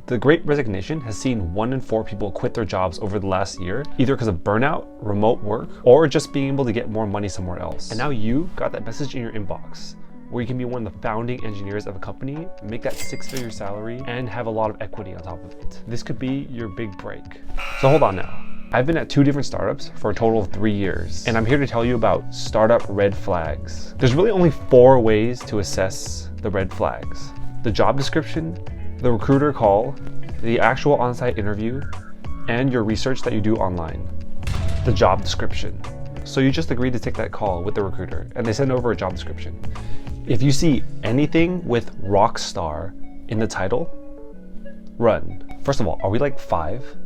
The Great Resignation has seen 1 in 4 people quit their jobs over the last year, either because of burnout, remote work, or just being able to get more money somewhere else. And now you got that message in your inbox where you can be one of the founding engineers of a company, make that 6-figure salary, and have a lot of equity on top of it. This could be your big break. So hold on now. I've been at 2 different startups for a total of 3 years, and I'm here to tell you about startup red flags. There's really only 4 ways to assess the red flags: the job description, the recruiter call, the actual on-site interview, and your research that you do online. The job description. So you just agreed to take that call with the recruiter, and they send over a job description. If you see anything with rockstar in the title, run. First of all, are we like 5?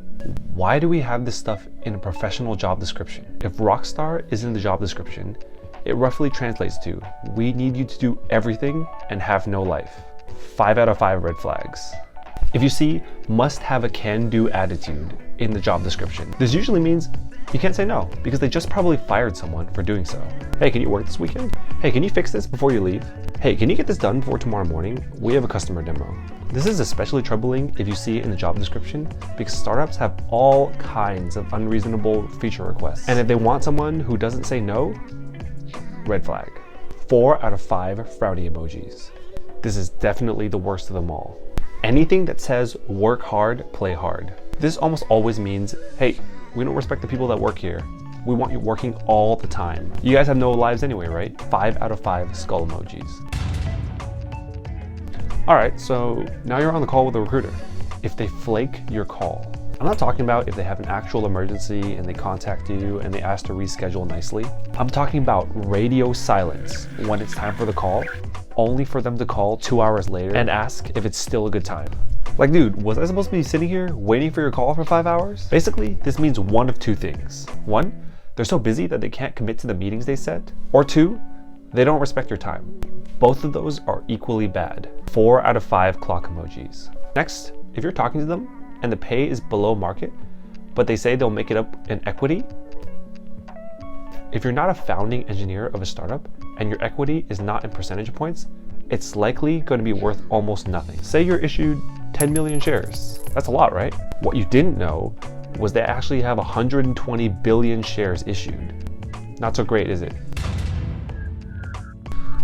Why do we have this stuff in a professional job description? If rockstar is in the job description, it roughly translates to, we need you to do everything and have no life. 5 out of 5 red flags. If you see must have a can-do attitude in the job description, this usually means you can't say no because they just probably fired someone for doing so. Hey, can you work this weekend? Hey, can you fix this before you leave? Hey, can you get this done before tomorrow morning? We have a customer demo. This is especially troubling if you see it in the job description because startups have all kinds of unreasonable feature requests. And if they want someone who doesn't say no, red flag. 4 out of 5 frowny emojis. This is definitely the worst of them all. Anything that says work hard, play hard. This almost always means, hey, we don't respect the people that work here. We want you working all the time. You guys have no lives anyway, right? 5 out of 5 skull emojis. All right, so now you're on the call with the recruiter. If they flake your call, I'm not talking about if they have an actual emergency and they contact you and they ask to reschedule nicely. I'm talking about radio silence when it's time for the call, only for them to call 2 hours later and ask if it's still a good time. Like, dude, was I supposed to be sitting here waiting for your call for 5 hours? Basically, this means one of 2 things. 1, they're so busy that they can't commit to the meetings they set. Or 2, they don't respect your time. Both of those are equally bad. 4 out of 5 clock emojis. Next, if you're talking to them and the pay is below market, but they say they'll make it up in equity, if you're not a founding engineer of a startup and your equity is not in percentage points, it's likely going to be worth almost nothing. Say you're issued 10 million shares. That's a lot, right? What you didn't know was they actually have 120 billion shares issued. Not so great, is it?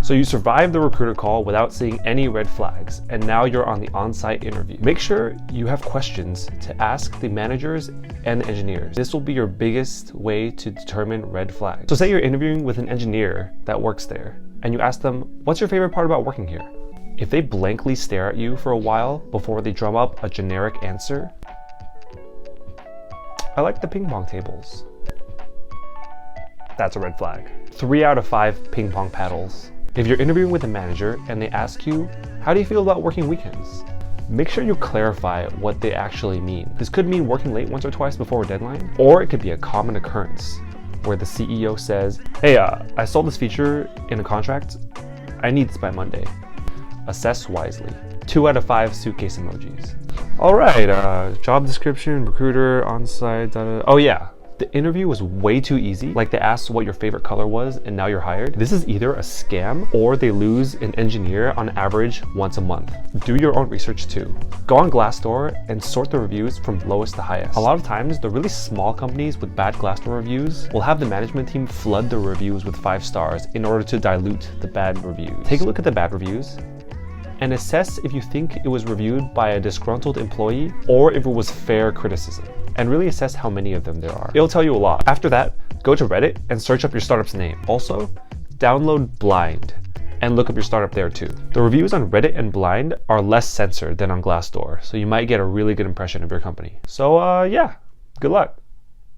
So you survived the recruiter call without seeing any red flags, and now you're on the on-site interview. Make sure you have questions to ask the managers and the engineers. This will be your biggest way to determine red flags. So say you're interviewing with an engineer that works there, and you ask them, what's your favorite part about working here? If they blankly stare at you for a while before they drum up a generic answer, I like the ping pong tables. That's a red flag. 3 out of 5 ping pong paddles. If you're interviewing with a manager and they ask you, how do you feel about working weekends? Make sure you clarify what they actually mean. This could mean working late once or twice before a deadline, or it could be a common occurrence where the CEO says, hey, I saw this feature in a contract. I need this by Monday. Assess wisely. 2 out of 5 suitcase emojis. All right, job description, recruiter, on-site, oh yeah. The interview was way too easy. Like they asked what your favorite color was and now you're hired. This is either a scam or they lose an engineer on average once a month. Do your own research too. Go on Glassdoor and sort the reviews from lowest to highest. A lot of times, the really small companies with bad Glassdoor reviews will have the management team flood the reviews with 5 stars in order to dilute the bad reviews. Take a look at the bad reviews and assess if you think it was reviewed by a disgruntled employee or if it was fair criticism, and really assess how many of them there are. It'll tell you a lot. After that, go to Reddit and search up your startup's name. Also, download Blind and look up your startup there too. The reviews on Reddit and Blind are less censored than on Glassdoor, so you might get a really good impression of your company. So yeah, good luck.